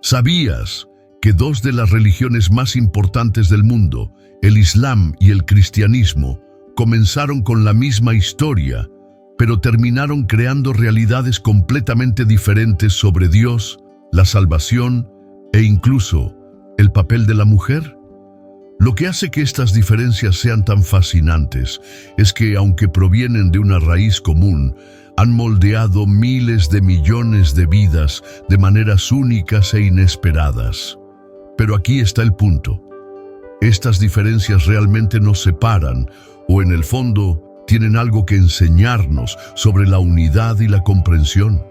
¿Sabías que dos de las religiones más importantes del mundo, el Islam y el cristianismo, comenzaron con la misma historia, pero terminaron creando realidades completamente diferentes sobre Dios, la salvación e incluso el papel de la mujer? Lo que hace que estas diferencias sean tan fascinantes es que, aunque provienen de una raíz común, han moldeado miles de millones de vidas de maneras únicas e inesperadas. Pero aquí está el punto. Estas diferencias realmente nos separan, o en el fondo tienen algo que enseñarnos sobre la unidad y la comprensión.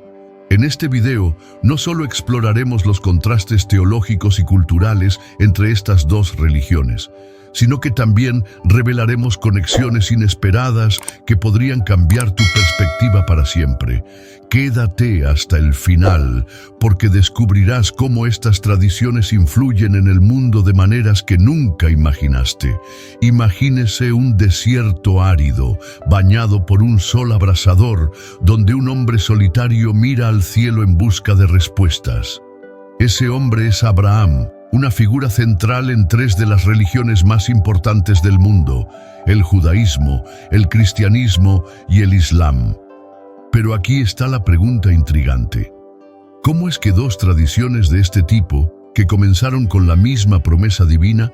En este video no solo exploraremos los contrastes teológicos y culturales entre estas dos religiones, sino que también revelaremos conexiones inesperadas que podrían cambiar tu perspectiva para siempre. Quédate hasta el final, porque descubrirás cómo estas tradiciones influyen en el mundo de maneras que nunca imaginaste. Imagínese un desierto árido, bañado por un sol abrasador, donde un hombre solitario mira al cielo en busca de respuestas. Ese hombre es Abraham, una figura central en tres de las religiones más importantes del mundo: el judaísmo, el cristianismo y el islam. Pero aquí está la pregunta intrigante. ¿Cómo es que dos tradiciones de este tipo, que comenzaron con la misma promesa divina,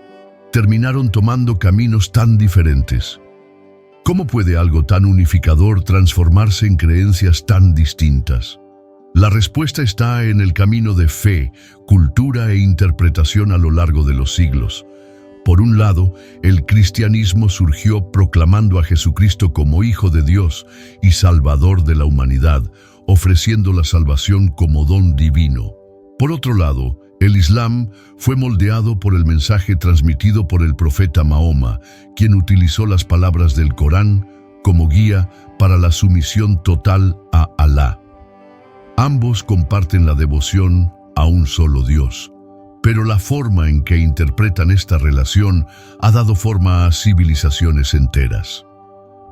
terminaron tomando caminos tan diferentes? ¿Cómo puede algo tan unificador transformarse en creencias tan distintas? La respuesta está en el camino de fe, cultura e interpretación a lo largo de los siglos. Por un lado, el cristianismo surgió proclamando a Jesucristo como Hijo de Dios y Salvador de la humanidad, ofreciendo la salvación como don divino. Por otro lado, el Islam fue moldeado por el mensaje transmitido por el profeta Mahoma, quien utilizó las palabras del Corán como guía para la sumisión total a Alá. Ambos comparten la devoción a un solo Dios, pero la forma en que interpretan esta relación ha dado forma a civilizaciones enteras.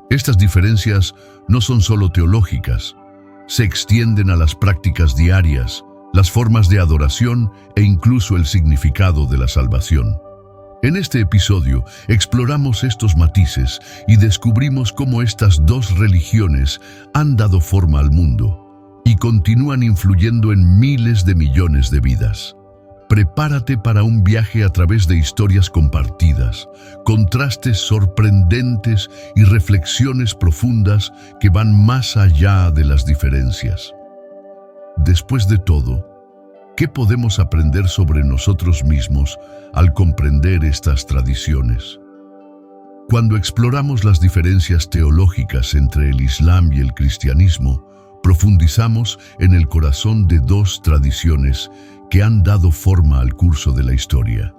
Estas diferencias no son solo teológicas, se extienden a las prácticas diarias, las formas de adoración e incluso el significado de la salvación. En este episodio exploramos estos matices y descubrimos cómo estas dos religiones han dado forma al mundo y continúan influyendo en miles de millones de vidas. Prepárate para un viaje a través de historias compartidas, contrastes sorprendentes y reflexiones profundas que van más allá de las diferencias. Después de todo, ¿qué podemos aprender sobre nosotros mismos al comprender estas tradiciones? Cuando exploramos las diferencias teológicas entre el Islam y el cristianismo, profundizamos en el corazón de dos tradiciones que han dado forma al curso de la historia.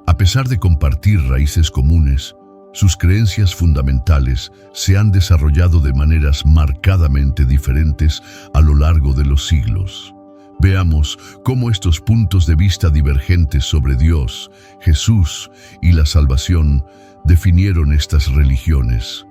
A pesar de compartir raíces comunes, sus creencias fundamentales se han desarrollado de maneras marcadamente diferentes a lo largo de los siglos. Veamos cómo estos puntos de vista divergentes sobre Dios, Jesús y la salvación definieron estas religiones.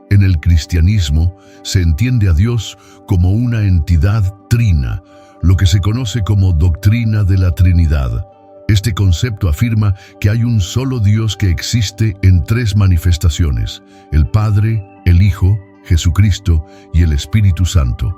En el cristianismo se entiende a Dios como una entidad trina, lo que se conoce como doctrina de la Trinidad. Este concepto afirma que hay un solo Dios que existe en tres manifestaciones: el Padre, el Hijo, Jesucristo y el Espíritu Santo.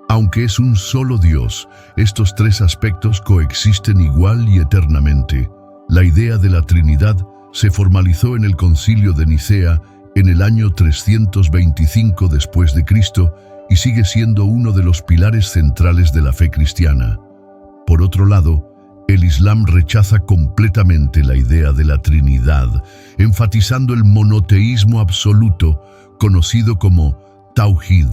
Aunque es un solo Dios, estos tres aspectos coexisten igual y eternamente. La idea de la Trinidad se formalizó en el Concilio de Nicea en el año 325 después de Cristo y sigue siendo uno de los pilares centrales de la fe cristiana. Por otro lado, el Islam rechaza completamente la idea de la Trinidad, enfatizando el monoteísmo absoluto, conocido como Tawhid.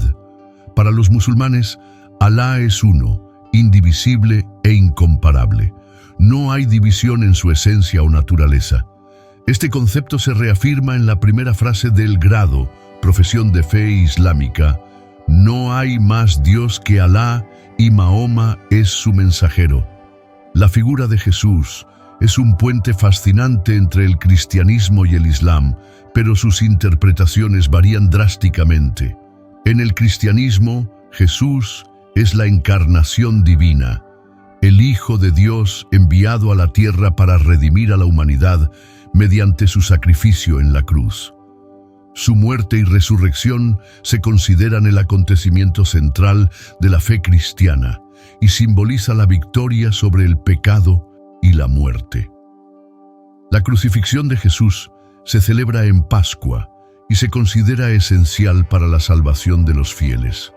Para los musulmanes, Alá es uno, indivisible e incomparable. No hay división en su esencia o naturaleza. Este concepto se reafirma en la primera frase del grado, profesión de fe islámica: no hay más Dios que Alá y Mahoma es su mensajero. La figura de Jesús es un puente fascinante entre el cristianismo y el Islam, pero sus interpretaciones varían drásticamente. En el cristianismo, Jesús es la encarnación divina. el Hijo de Dios enviado a la tierra para redimir a la humanidad mediante su sacrificio en la cruz. Su muerte y resurrección se consideran el acontecimiento central de la fe cristiana y simboliza la victoria sobre el pecado y la muerte. La crucifixión de Jesús se celebra en Pascua y se considera esencial para la salvación de los fieles.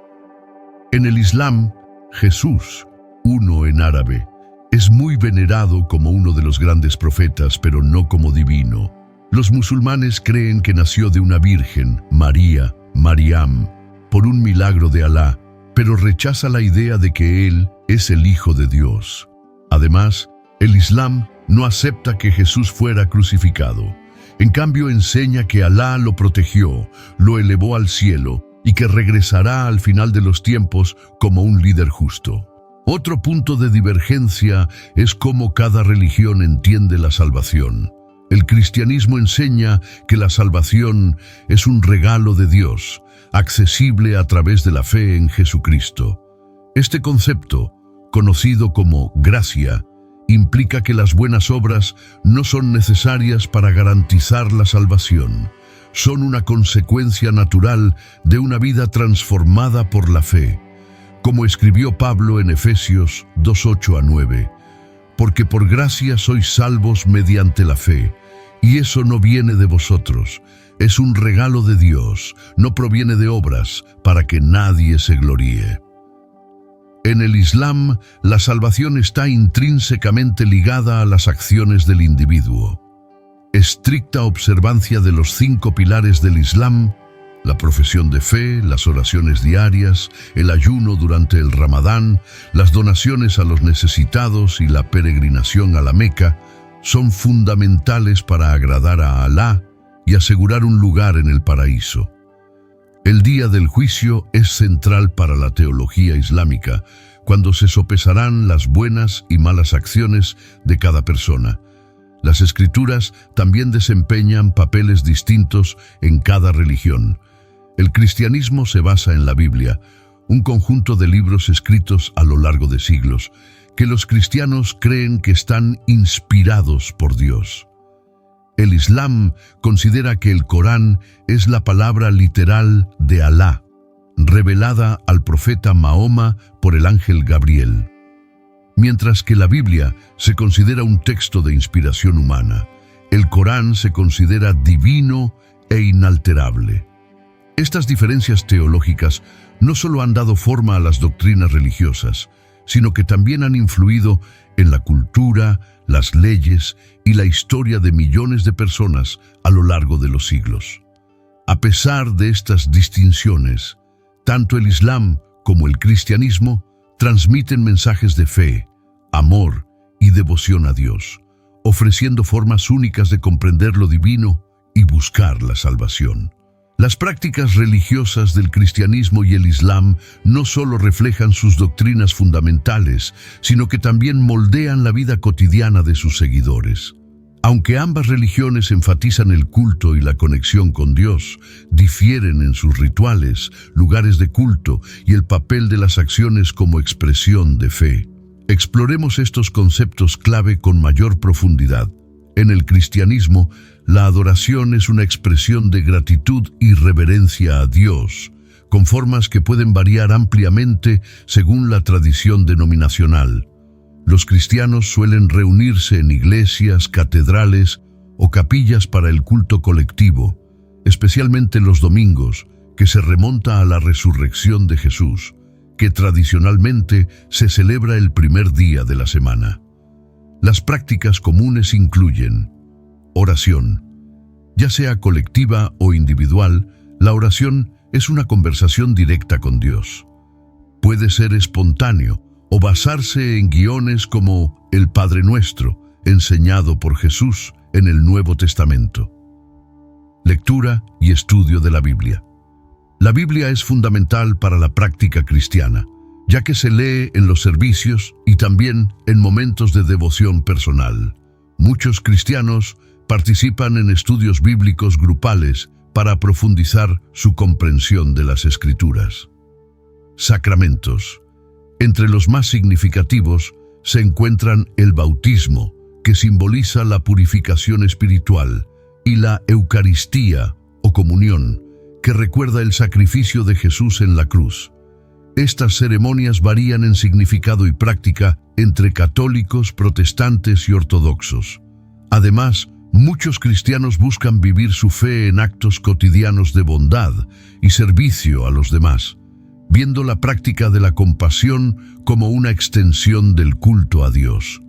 En el Islam, Jesús, uno en árabe, es muy venerado como uno de los grandes profetas, pero no como divino. Los musulmanes creen que nació de una virgen, María, Mariam, por un milagro de Alá, pero rechaza la idea de que él es el Hijo de Dios. Además, el Islam no acepta que Jesús fuera crucificado. En cambio, enseña que Alá lo protegió, lo elevó al cielo y que regresará al final de los tiempos como un líder justo. Otro punto de divergencia es cómo cada religión entiende la salvación. El cristianismo enseña que la salvación es un regalo de Dios, accesible a través de la fe en Jesucristo. Este concepto, conocido como gracia, implica que las buenas obras no son necesarias para garantizar la salvación. Son una consecuencia natural de una vida transformada por la fe. Como escribió Pablo en Efesios 2:8-9, porque por gracia sois salvos mediante la fe, y eso no viene de vosotros, es un regalo de Dios, no proviene de obras, para que nadie se gloríe. En el Islam, la salvación está intrínsecamente ligada a las acciones del individuo. Estricta observancia de los 5 pilares del Islam, la profesión de fe, las oraciones diarias, el ayuno durante el Ramadán, las donaciones a los necesitados y la peregrinación a la Meca, son fundamentales para agradar a Alá y asegurar un lugar en el paraíso. El día del juicio es central para la teología islámica, cuando se sopesarán las buenas y malas acciones de cada persona. Las escrituras también desempeñan papeles distintos en cada religión. El cristianismo se basa en la Biblia, un conjunto de libros escritos a lo largo de siglos, que los cristianos creen que están inspirados por Dios. El Islam considera que el Corán es la palabra literal de Alá, revelada al profeta Mahoma por el ángel Gabriel. Mientras que la Biblia se considera un texto de inspiración humana, el Corán se considera divino e inalterable. Estas diferencias teológicas no solo han dado forma a las doctrinas religiosas, sino que también han influido en la cultura, las leyes y la historia de millones de personas a lo largo de los siglos. A pesar de estas distinciones, tanto el Islam como el cristianismo transmiten mensajes de fe, amor y devoción a Dios, ofreciendo formas únicas de comprender lo divino y buscar la salvación. Las prácticas religiosas del cristianismo y el Islam no solo reflejan sus doctrinas fundamentales, sino que también moldean la vida cotidiana de sus seguidores. Aunque ambas religiones enfatizan el culto y la conexión con Dios, difieren en sus rituales, lugares de culto y el papel de las acciones como expresión de fe. Exploremos estos conceptos clave con mayor profundidad. En el cristianismo, la adoración es una expresión de gratitud y reverencia a Dios, con formas que pueden variar ampliamente según la tradición denominacional. Los cristianos suelen reunirse en iglesias, catedrales o capillas para el culto colectivo, especialmente los domingos, que se remonta a la resurrección de Jesús, que tradicionalmente se celebra el primer día de la semana. Las prácticas comunes incluyen oración. Ya sea colectiva o individual, la oración es una conversación directa con Dios. Puede ser espontáneo o basarse en guiones como el Padre Nuestro, enseñado por Jesús en el Nuevo Testamento. Lectura y estudio de la Biblia. La Biblia es fundamental para la práctica cristiana, ya que se lee en los servicios y también en momentos de devoción personal. Muchos cristianos participan en estudios bíblicos grupales para profundizar su comprensión de las Escrituras. Sacramentos. Entre los más significativos se encuentran el bautismo, que simboliza la purificación espiritual, y la Eucaristía o comunión, que recuerda el sacrificio de Jesús en la cruz. Estas ceremonias varían en significado y práctica entre católicos, protestantes y ortodoxos. Además, muchos cristianos buscan vivir su fe en actos cotidianos de bondad y servicio a los demás, viendo la práctica de la compasión como una extensión del culto a Dios.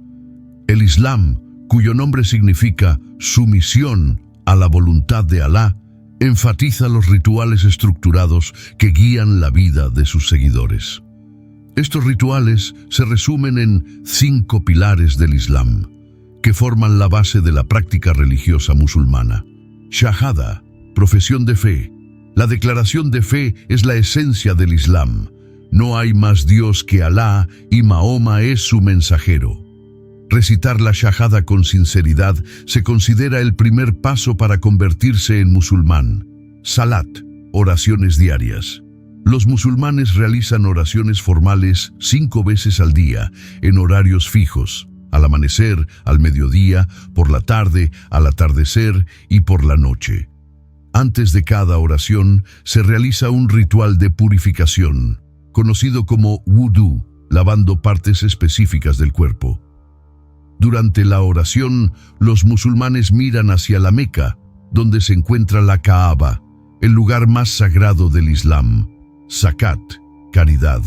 El Islam, cuyo nombre significa sumisión a la voluntad de Alá, enfatiza los rituales estructurados que guían la vida de sus seguidores. Estos rituales se resumen en 5 pilares del Islam, que forman la base de la práctica religiosa musulmana. Shahada, profesión de fe. La declaración de fe es la esencia del Islam. No hay más Dios que Alá y Mahoma es su mensajero. Recitar la Shahada con sinceridad se considera el primer paso para convertirse en musulmán. Salat, oraciones diarias. Los musulmanes realizan oraciones formales 5 veces al día, en horarios fijos, al amanecer, al mediodía, por la tarde, al atardecer y por la noche. Antes de cada oración se realiza un ritual de purificación, conocido como wudú, lavando partes específicas del cuerpo. Durante la oración, los musulmanes miran hacia la Meca, donde se encuentra la Kaaba, el lugar más sagrado del Islam. Zakat, caridad.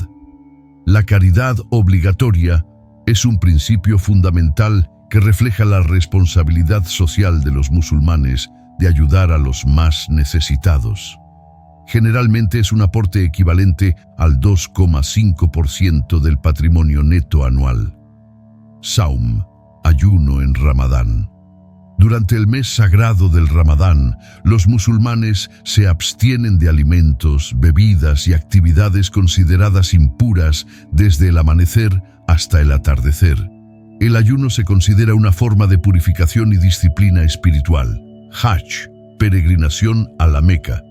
La caridad obligatoria es un principio fundamental que refleja la responsabilidad social de los musulmanes de ayudar a los más necesitados. Generalmente es un aporte equivalente al 2,5% del patrimonio neto anual. Saum, ayuno en Ramadán. Durante el mes sagrado del Ramadán, los musulmanes se abstienen de alimentos, bebidas y actividades consideradas impuras desde el amanecer hasta el atardecer. El ayuno se considera una forma de purificación y disciplina espiritual. Hajj, peregrinación a la Meca.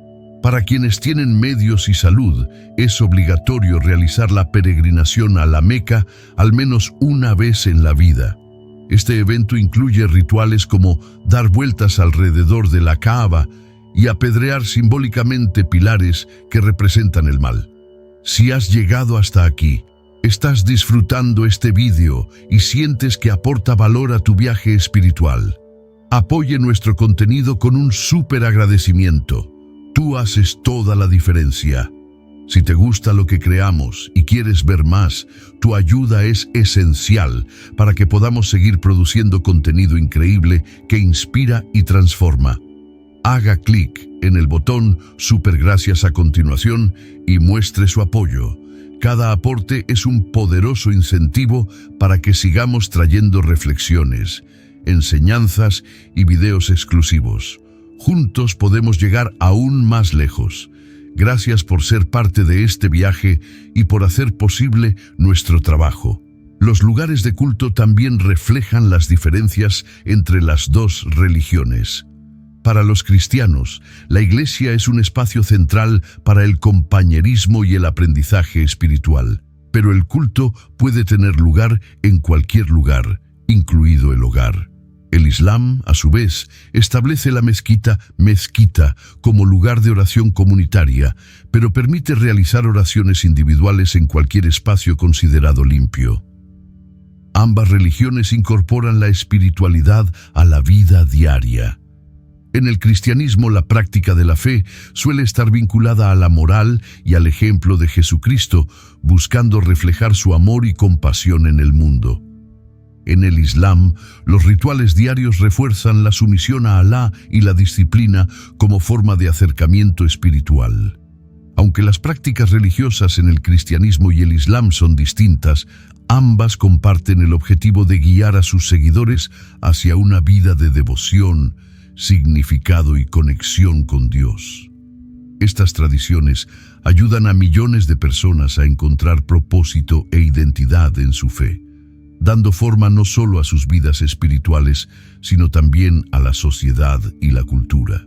Para quienes tienen medios y salud, es obligatorio realizar la peregrinación a la Meca al menos una vez en la vida. Este evento incluye rituales como dar vueltas alrededor de la Kaaba y apedrear simbólicamente pilares que representan el mal. Si has llegado hasta aquí, estás disfrutando este vídeo y sientes que aporta valor a tu viaje espiritual, apoye nuestro contenido con un súper agradecimiento. Tú haces toda la diferencia. Si te gusta lo que creamos y quieres ver más, tu ayuda es esencial para que podamos seguir produciendo contenido increíble que inspira y transforma. Haga clic en el botón Super Gracias a continuación y muestre su apoyo. Cada aporte es un poderoso incentivo para que sigamos trayendo reflexiones, enseñanzas y videos exclusivos. Juntos podemos llegar aún más lejos. Gracias por ser parte de este viaje y por hacer posible nuestro trabajo. Los lugares de culto también reflejan las diferencias entre las dos religiones. Para los cristianos, la iglesia es un espacio central para el compañerismo y el aprendizaje espiritual, pero el culto puede tener lugar en cualquier lugar, incluido el hogar. El Islam, a su vez, establece la mezquita como lugar de oración comunitaria, pero permite realizar oraciones individuales en cualquier espacio considerado limpio. Ambas religiones incorporan la espiritualidad a la vida diaria. En el cristianismo, la práctica de la fe suele estar vinculada a la moral y al ejemplo de Jesucristo, buscando reflejar su amor y compasión en el mundo. En el Islam, los rituales diarios refuerzan la sumisión a Alá y la disciplina como forma de acercamiento espiritual. Aunque las prácticas religiosas en el cristianismo y el Islam son distintas, ambas comparten el objetivo de guiar a sus seguidores hacia una vida de devoción, significado y conexión con Dios. Estas tradiciones ayudan a millones de personas a encontrar propósito e identidad en su fe, dando forma no solo a sus vidas espirituales, sino también a la sociedad y la cultura.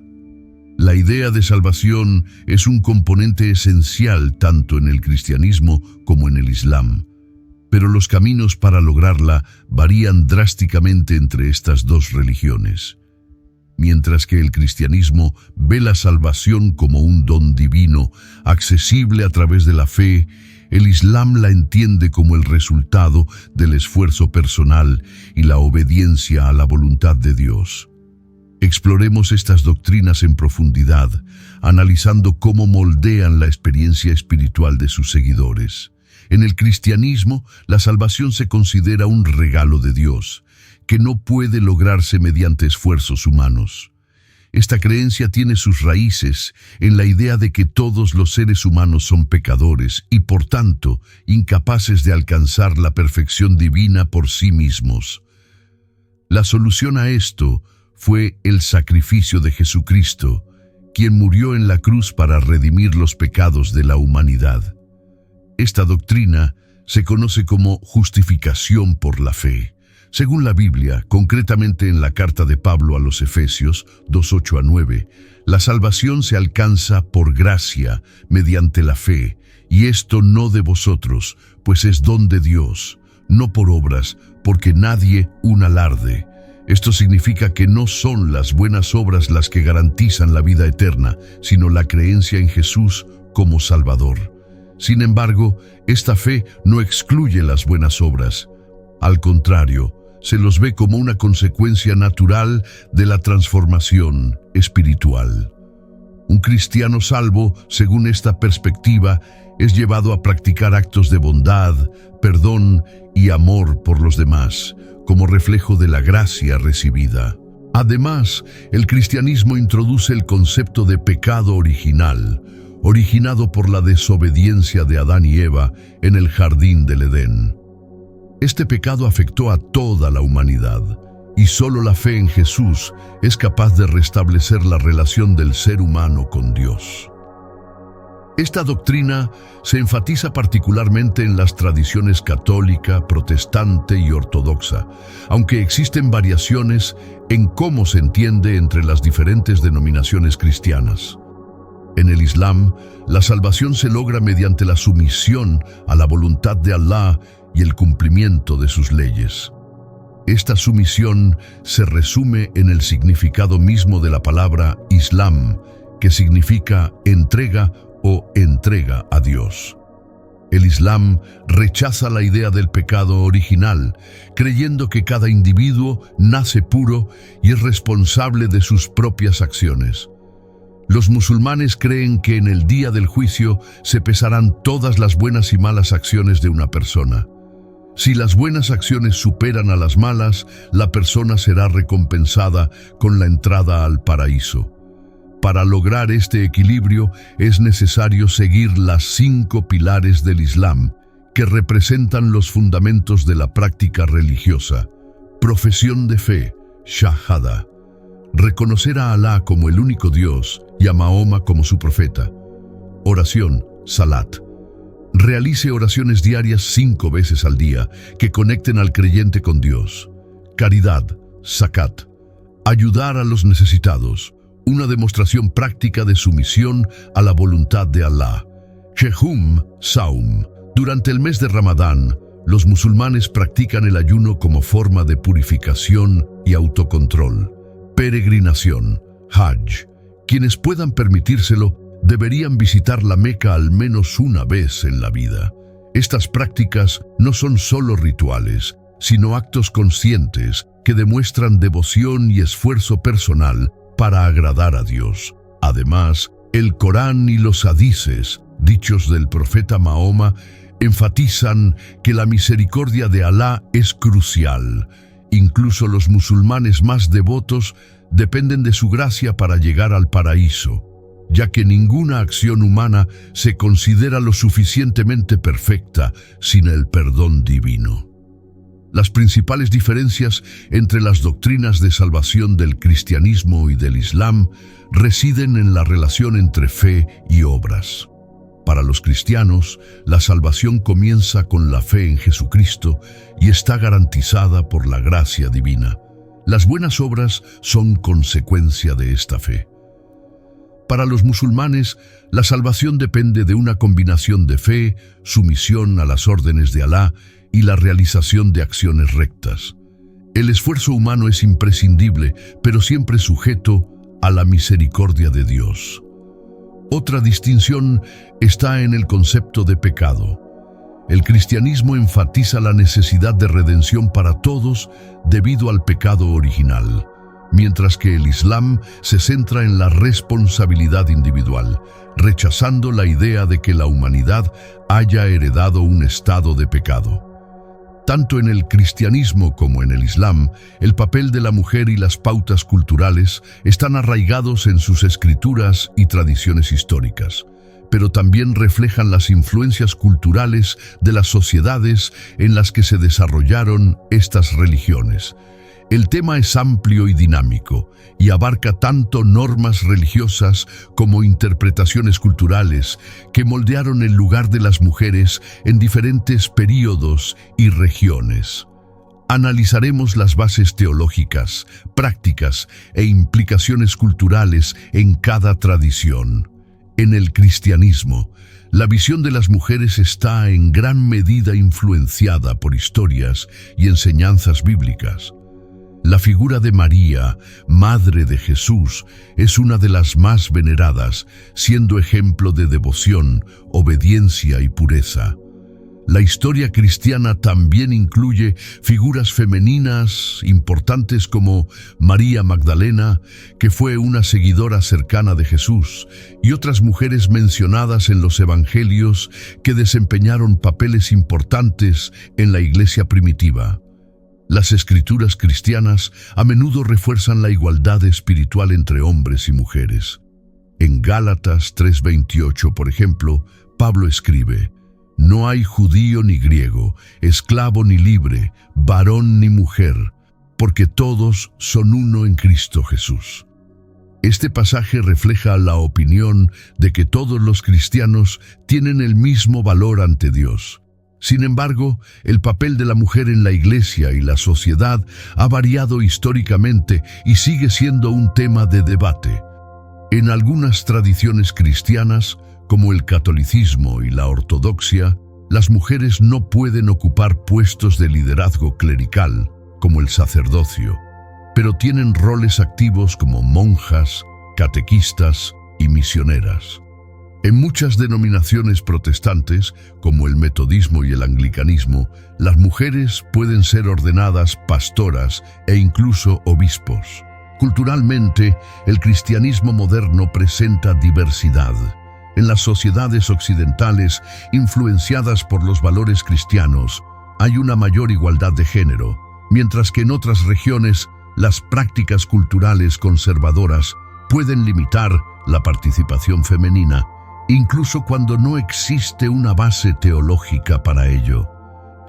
La idea de salvación es un componente esencial tanto en el cristianismo como en el Islam, pero los caminos para lograrla varían drásticamente entre estas dos religiones. Mientras que el cristianismo ve la salvación como un don divino, accesible a través de la fe, el Islam la entiende como el resultado del esfuerzo personal y la obediencia a la voluntad de Dios. Exploremos estas doctrinas en profundidad, analizando cómo moldean la experiencia espiritual de sus seguidores. En el cristianismo, la salvación se considera un regalo de Dios, que no puede lograrse mediante esfuerzos humanos. Esta creencia tiene sus raíces en la idea de que todos los seres humanos son pecadores y, por tanto, incapaces de alcanzar la perfección divina por sí mismos. La solución a esto fue el sacrificio de Jesucristo, quien murió en la cruz para redimir los pecados de la humanidad. Esta doctrina se conoce como justificación por la fe. Según la Biblia, concretamente en la carta de Pablo a los Efesios 2:8-9, la salvación se alcanza por gracia, mediante la fe, y esto no de vosotros, pues es don de Dios, no por obras, porque nadie un alarde. Esto significa que no son las buenas obras las que garantizan la vida eterna, sino la creencia en Jesús como Salvador. Sin embargo, esta fe no excluye las buenas obras. Al contrario, se los ve como una consecuencia natural de la transformación espiritual. Un cristiano salvo, según esta perspectiva, es llevado a practicar actos de bondad, perdón y amor por los demás, como reflejo de la gracia recibida. Además, el cristianismo introduce el concepto de pecado original, originado por la desobediencia de Adán y Eva en el jardín del Edén. Este pecado afectó a toda la humanidad, y solo la fe en Jesús es capaz de restablecer la relación del ser humano con Dios. Esta doctrina se enfatiza particularmente en las tradiciones católica, protestante y ortodoxa, aunque existen variaciones en cómo se entiende entre las diferentes denominaciones cristianas. En el Islam, la salvación se logra mediante la sumisión a la voluntad de Allah y el cumplimiento de sus leyes. Esta sumisión se resume en el significado mismo de la palabra Islam, que significa entrega o entrega a Dios. El Islam rechaza la idea del pecado original, creyendo que cada individuo nace puro y es responsable de sus propias acciones. Los musulmanes creen que en el día del juicio se pesarán todas las buenas y malas acciones de una persona. Si las buenas acciones superan a las malas, la persona será recompensada con la entrada al paraíso. Para lograr este equilibrio es necesario seguir las 5 pilares del Islam, que representan los fundamentos de la práctica religiosa. Profesión de fe, Shahada. Reconocer a Alá como el único Dios y a Mahoma como su profeta. Oración, Salat. Realice oraciones diarias 5 veces al día que conecten al creyente con Dios. Caridad, Zakat. Ayudar a los necesitados. Una demostración práctica de sumisión a la voluntad de Allah. Shehum, Saum. Durante el mes de Ramadán, los musulmanes practican el ayuno como forma de purificación y autocontrol. Peregrinación, Hajj. Quienes puedan permitírselo deberían visitar la Meca al menos una vez en la vida. Estas prácticas no son solo rituales, sino actos conscientes que demuestran devoción y esfuerzo personal para agradar a Dios. Además, el Corán y los hadices, dichos del profeta Mahoma, enfatizan que la misericordia de Alá es crucial. Incluso los musulmanes más devotos dependen de su gracia para llegar al paraíso, ya que ninguna acción humana se considera lo suficientemente perfecta sin el perdón divino. Las principales diferencias entre las doctrinas de salvación del cristianismo y del Islam residen en la relación entre fe y obras. Para los cristianos, la salvación comienza con la fe en Jesucristo y está garantizada por la gracia divina. Las buenas obras son consecuencia de esta fe. Para los musulmanes, la salvación depende de una combinación de fe, sumisión a las órdenes de Alá y la realización de acciones rectas. El esfuerzo humano es imprescindible, pero siempre sujeto a la misericordia de Dios. Otra distinción está en el concepto de pecado. El cristianismo enfatiza la necesidad de redención para todos debido al pecado original, mientras que el Islam se centra en la responsabilidad individual, rechazando la idea de que la humanidad haya heredado un estado de pecado. Tanto en el cristianismo como en el Islam, el papel de la mujer y las pautas culturales están arraigados en sus escrituras y tradiciones históricas, pero también reflejan las influencias culturales de las sociedades en las que se desarrollaron estas religiones. El tema es amplio y dinámico, y abarca tanto normas religiosas como interpretaciones culturales que moldearon el lugar de las mujeres en diferentes períodos y regiones. Analizaremos las bases teológicas, prácticas e implicaciones culturales en cada tradición. En el cristianismo, la visión de las mujeres está en gran medida influenciada por historias y enseñanzas bíblicas. La figura de María, Madre de Jesús, es una de las más veneradas, siendo ejemplo de devoción, obediencia y pureza. La historia cristiana también incluye figuras femeninas importantes como María Magdalena, que fue una seguidora cercana de Jesús, y otras mujeres mencionadas en los evangelios que desempeñaron papeles importantes en la iglesia primitiva. Las escrituras cristianas a menudo refuerzan la igualdad espiritual entre hombres y mujeres. En Gálatas 3:28, por ejemplo, Pablo escribe: «No hay judío ni griego, esclavo ni libre, varón ni mujer, porque todos son uno en Cristo Jesús». Este pasaje refleja la opinión de que todos los cristianos tienen el mismo valor ante Dios. Sin embargo, el papel de la mujer en la iglesia y la sociedad ha variado históricamente y sigue siendo un tema de debate. En algunas tradiciones cristianas, como el catolicismo y la ortodoxia, las mujeres no pueden ocupar puestos de liderazgo clerical, como el sacerdocio, pero tienen roles activos como monjas, catequistas y misioneras. En muchas denominaciones protestantes, como el metodismo y el anglicanismo, las mujeres pueden ser ordenadas pastoras e incluso obispos. Culturalmente, el cristianismo moderno presenta diversidad. En las sociedades occidentales, influenciadas por los valores cristianos, hay una mayor igualdad de género, mientras que en otras regiones, las prácticas culturales conservadoras pueden limitar la participación femenina, incluso cuando no existe una base teológica para ello.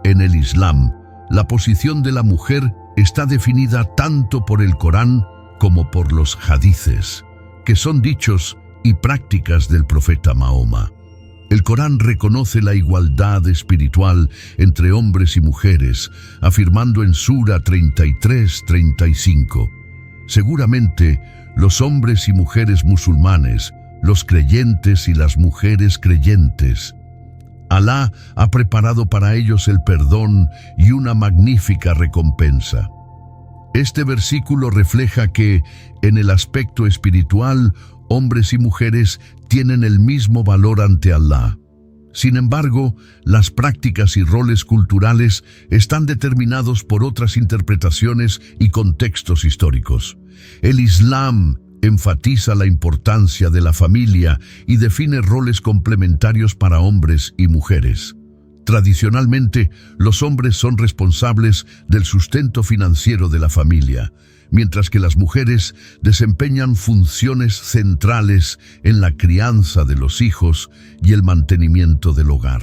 En el Islam, la posición de la mujer está definida tanto por el Corán como por los hadices, que son dichos y prácticas del profeta Mahoma. El Corán reconoce la igualdad espiritual entre hombres y mujeres, afirmando en Sura 33:35: «Seguramente los hombres y mujeres musulmanes, los creyentes y las mujeres creyentes, Alá ha preparado para ellos el perdón y una magnífica recompensa». Este versículo refleja que, en el aspecto espiritual, hombres y mujeres tienen el mismo valor ante Alá. Sin embargo, las prácticas y roles culturales están determinados por otras interpretaciones y contextos históricos. El Islam enfatiza la importancia de la familia y define roles complementarios para hombres y mujeres. Tradicionalmente, los hombres son responsables del sustento financiero de la familia, mientras que las mujeres desempeñan funciones centrales en la crianza de los hijos y el mantenimiento del hogar.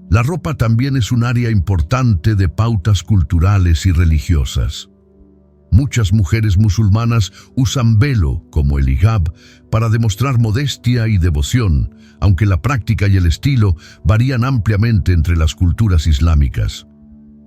La ropa también es un área importante de pautas culturales y religiosas. Muchas mujeres musulmanas usan velo, como el hijab, para demostrar modestia y devoción, aunque la práctica y el estilo varían ampliamente entre las culturas islámicas.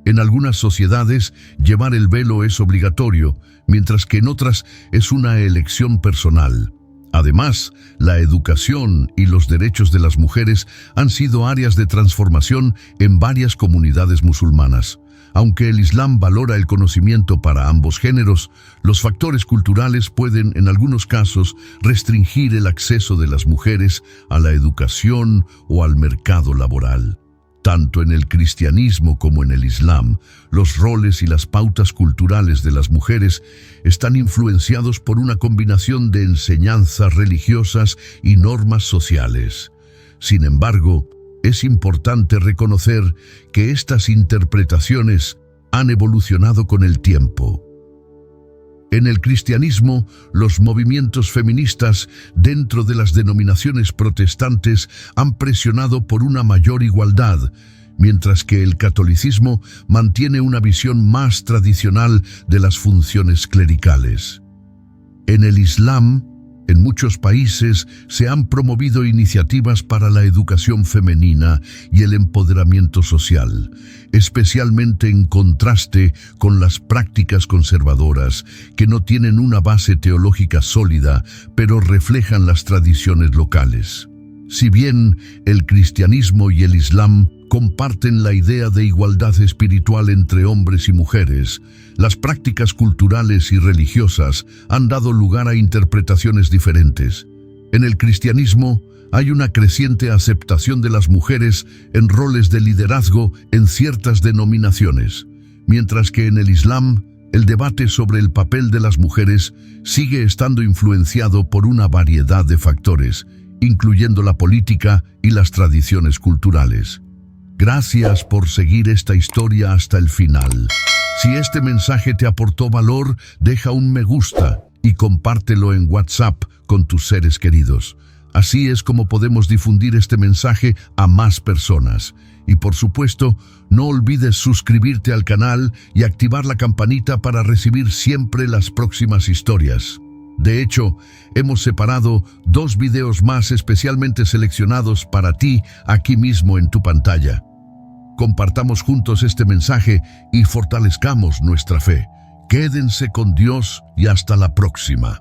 En algunas sociedades, llevar el velo es obligatorio, mientras que en otras es una elección personal. Además, la educación y los derechos de las mujeres han sido áreas de transformación en varias comunidades musulmanas. Aunque el Islam valora el conocimiento para ambos géneros, los factores culturales pueden, en algunos casos, restringir el acceso de las mujeres a la educación o al mercado laboral. Tanto en el cristianismo como en el Islam, los roles y las pautas culturales de las mujeres están influenciados por una combinación de enseñanzas religiosas y normas sociales. Sin embargo, es importante reconocer que estas interpretaciones han evolucionado con el tiempo. En el cristianismo, los movimientos feministas dentro de las denominaciones protestantes han presionado por una mayor igualdad, mientras que el catolicismo mantiene una visión más tradicional de las funciones clericales. En el Islam, en muchos países se han promovido iniciativas para la educación femenina y el empoderamiento social, especialmente en contraste con las prácticas conservadoras que no tienen una base teológica sólida, pero reflejan las tradiciones locales. Si bien el cristianismo y el Islam comparten la idea de igualdad espiritual entre hombres y mujeres, las prácticas culturales y religiosas han dado lugar a interpretaciones diferentes. En el cristianismo hay una creciente aceptación de las mujeres en roles de liderazgo en ciertas denominaciones, mientras que en el Islam el debate sobre el papel de las mujeres sigue estando influenciado por una variedad de factores, incluyendo la política y las tradiciones culturales. Gracias por seguir esta historia hasta el final. Si este mensaje te aportó valor, deja un me gusta y compártelo en WhatsApp con tus seres queridos. Así es como podemos difundir este mensaje a más personas. Y por supuesto, no olvides suscribirte al canal y activar la campanita para recibir siempre las próximas historias. De hecho, hemos separado 2 videos más especialmente seleccionados para ti aquí mismo en tu pantalla. Compartamos juntos este mensaje y fortalezcamos nuestra fe. Quédense con Dios y hasta la próxima.